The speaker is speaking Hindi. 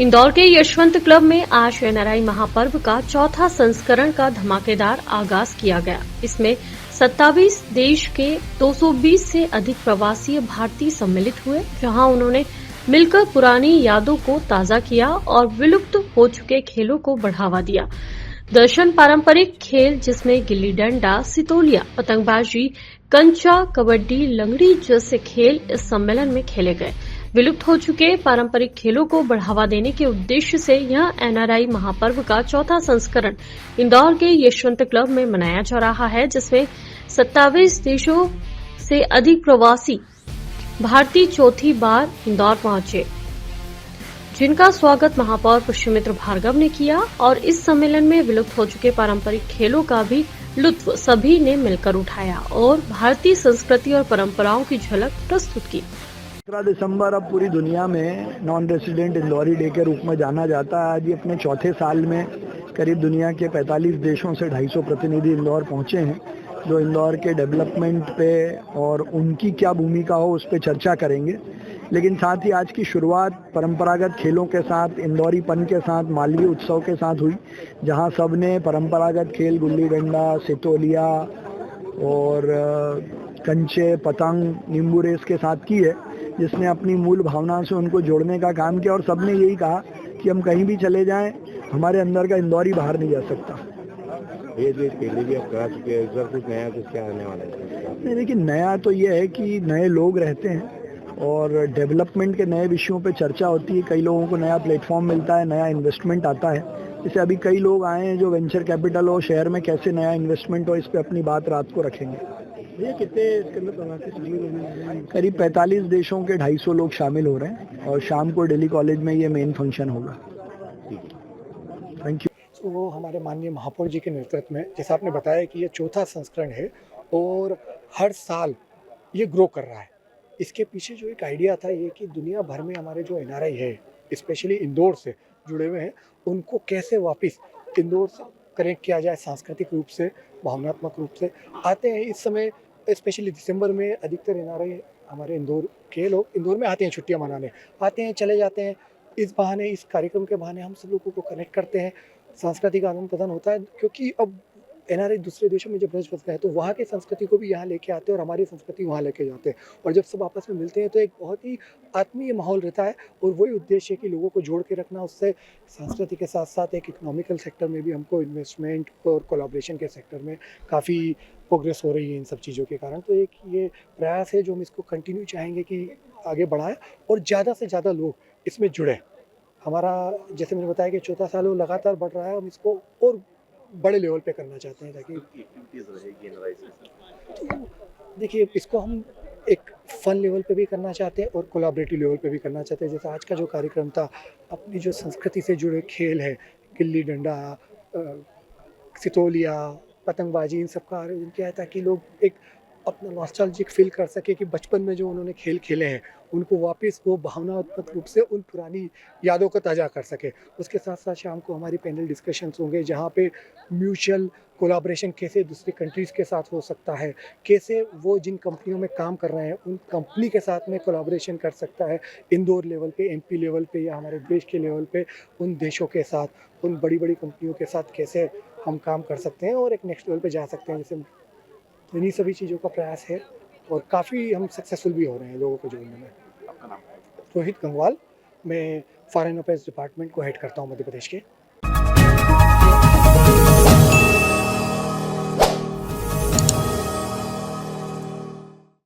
इंदौर के यशवंत क्लब में आज एनआरआई महापर्व का चौथा संस्करण का धमाकेदार आगाज किया गया। इसमें 27 देश के 220 से अधिक प्रवासी भारतीय सम्मिलित हुए, जहां उन्होंने मिलकर पुरानी यादों को ताजा किया और विलुप्त हो चुके खेलों को बढ़ावा दिया। दर्शन पारंपरिक खेल जिसमें गिल्ली डंडा, सितोलिया, पतंगबाजी, कंचा, कबड्डी, लंगड़ी जैसे खेल इस सम्मेलन में खेले गए। विलुप्त हो चुके पारंपरिक खेलों को बढ़ावा देने के उद्देश्य से यह एनआरआई महापर्व का चौथा संस्करण इंदौर के यशवंत क्लब में मनाया जा रहा है, जिसमें 27 देशों से अधिक प्रवासी भारतीय चौथी बार इंदौर पहुंचे, जिनका स्वागत महापौर पुष्यमित्र भार्गव ने किया और इस सम्मेलन में विलुप्त हो चुके पारंपरिक खेलों का भी लुत्फ सभी ने मिलकर उठाया और भारतीय संस्कृति और परंपराओं की झलक प्रस्तुत की। 17 दिसंबर अब पूरी दुनिया में नॉन रेसिडेंट इंदौरी डे के रूप में जाना जाता है। आज ये अपने चौथे साल में करीब दुनिया के 45 देशों से 250 प्रतिनिधि इंदौर पहुंचे हैं, जो इंदौर के डेवलपमेंट पे और उनकी क्या भूमिका हो उस पर चर्चा करेंगे। लेकिन साथ ही आज की शुरुआत परंपरागत खेलों के साथ, इंदौरीपन के साथ, मालवीय उत्सव के साथ हुई, जहां सब ने परंपरागत खेल गुल्ली डंडा, सितोलिया और कंचे, पतंग, नींबू रेस के साथ की है, जिसने अपनी मूल भावना से उनको जोड़ने का काम किया। और सबने यही कहा कि हम कहीं भी चले जाएं, हमारे अंदर का इंदौरी बाहर नहीं जा सकता। ये पहले भी आप करा चुके हैं, सर कुछ नया, कुछ क्या आने वाला है? नहीं, देखिए नया तो ये है कि नए लोग रहते हैं और डेवलपमेंट के नए विषयों पे चर्चा होती है। कई लोगों को नया प्लेटफॉर्म मिलता है, नया इन्वेस्टमेंट आता है। जैसे अभी कई लोग आए हैं जो वेंचर कैपिटल हो, शहर में कैसे नया इन्वेस्टमेंट हो, इस पे अपनी बात रात को रखेंगे। ये कितने इसके अंदर प्रवासी शामिल होंगे? करीब 45 देशों के 250 लोग शामिल हो रहे हैं और शाम को दिल्ली कॉलेज में ये मेन फंक्शन होगा। Thank you. तो वो हमारे माननीय महापौर जी के नेतृत्व में, जैसा आपने बताया कि ये चौथा संस्करण है और हर साल ये ग्रो कर रहा है। इसके पीछे जो एक आइडिया था ये कि दुनिया भर में हमारे जो एनआरआई है, स्पेशली इंदौर से जुड़े हुए हैं, उनको कैसे वापस इंदौर से कनेक्ट किया जाए, सांस्कृतिक रूप से, भावनात्मक रूप से। आते हैं इस समय, स्पेशली दिसंबर में अधिकतर एनआरआई हमारे इंदौर के लोग इंदौर में आते हैं, छुट्टियां मनाने आते हैं, चले जाते हैं। इस बहाने, इस कार्यक्रम के बहाने हम सब लोगों को कनेक्ट करते हैं, सांस्कृतिक आदान प्रदान होता है। क्योंकि अब एनआरआई दूसरे देशों में जब रह बसते हैं तो वहाँ की संस्कृति को भी यहाँ लेके आते हैं और हमारी संस्कृति वहाँ लेके जाते हैं, और जब सब आपस में मिलते हैं तो एक बहुत ही आत्मीय माहौल रहता है। और वही उद्देश्य है कि लोगों को जोड़ के रखना। उससे संस्कृति के साथ साथ एक इकोनॉमिकल सेक्टर में भी हमको इन्वेस्टमेंट और कोलैबोरेशन के सेक्टर में काफ़ी प्रोग्रेस हो रही है इन सब चीज़ों के कारण। तो एक ये प्रयास है जो हम इसको कंटिन्यू चाहेंगे कि आगे बढ़ाएं और ज़्यादा से ज़्यादा लोग इसमें जुड़ें। हमारा, जैसे मैंने बताया कि चौथा साल वो लगातार बढ़ रहा है, हम इसको और बड़े लेवल पे करना चाहते हैं ताकि तो देखिए इसको हम एक फन लेवल पे भी करना चाहते हैं और कोलैबोरेटिव लेवल पे भी करना चाहते हैं। जैसे आज का जो कार्यक्रम था, अपनी जो संस्कृति से जुड़े खेल है, गिल्ली डंडा, सितोलिया, पतंगबाजी, इन सब का आयोजन किया है ताकि लोग एक अपना नॉस्टैल्जिक फील कर सके कि बचपन में जो उन्होंने खेल खेले हैं उनको वापस वो भावनात्मक रूप से उन पुरानी यादों को ताज़ा कर सके। उसके साथ साथ शाम को हमारी पैनल डिस्कशंस होंगे, जहाँ पे म्यूचुअल कोलैबोरेशन कैसे दूसरी कंट्रीज़ के साथ हो सकता है, कैसे वो जिन कंपनियों में काम कर रहे हैं उन कंपनी के साथ में कोलैबोरेशन कर सकता है, इंदौर लेवल पे, एमपी लेवल पे या हमारे देश के लेवल पे उन देशों के साथ, उन बड़ी बड़ी कंपनियों के साथ कैसे हम काम कर सकते हैं और एक नेक्स्ट लेवल पे जा सकते हैं। जैसे तो इन्हीं सभी चीज़ों का प्रयास है और काफ़ी हम सक्सेसफुल भी हो रहे हैं लोगों को जोड़ने में। आपका नाम? रोहित गंगवाल, मैं फॉरेन अफेयर्स डिपार्टमेंट को हेड करता हूँ मध्य प्रदेश के।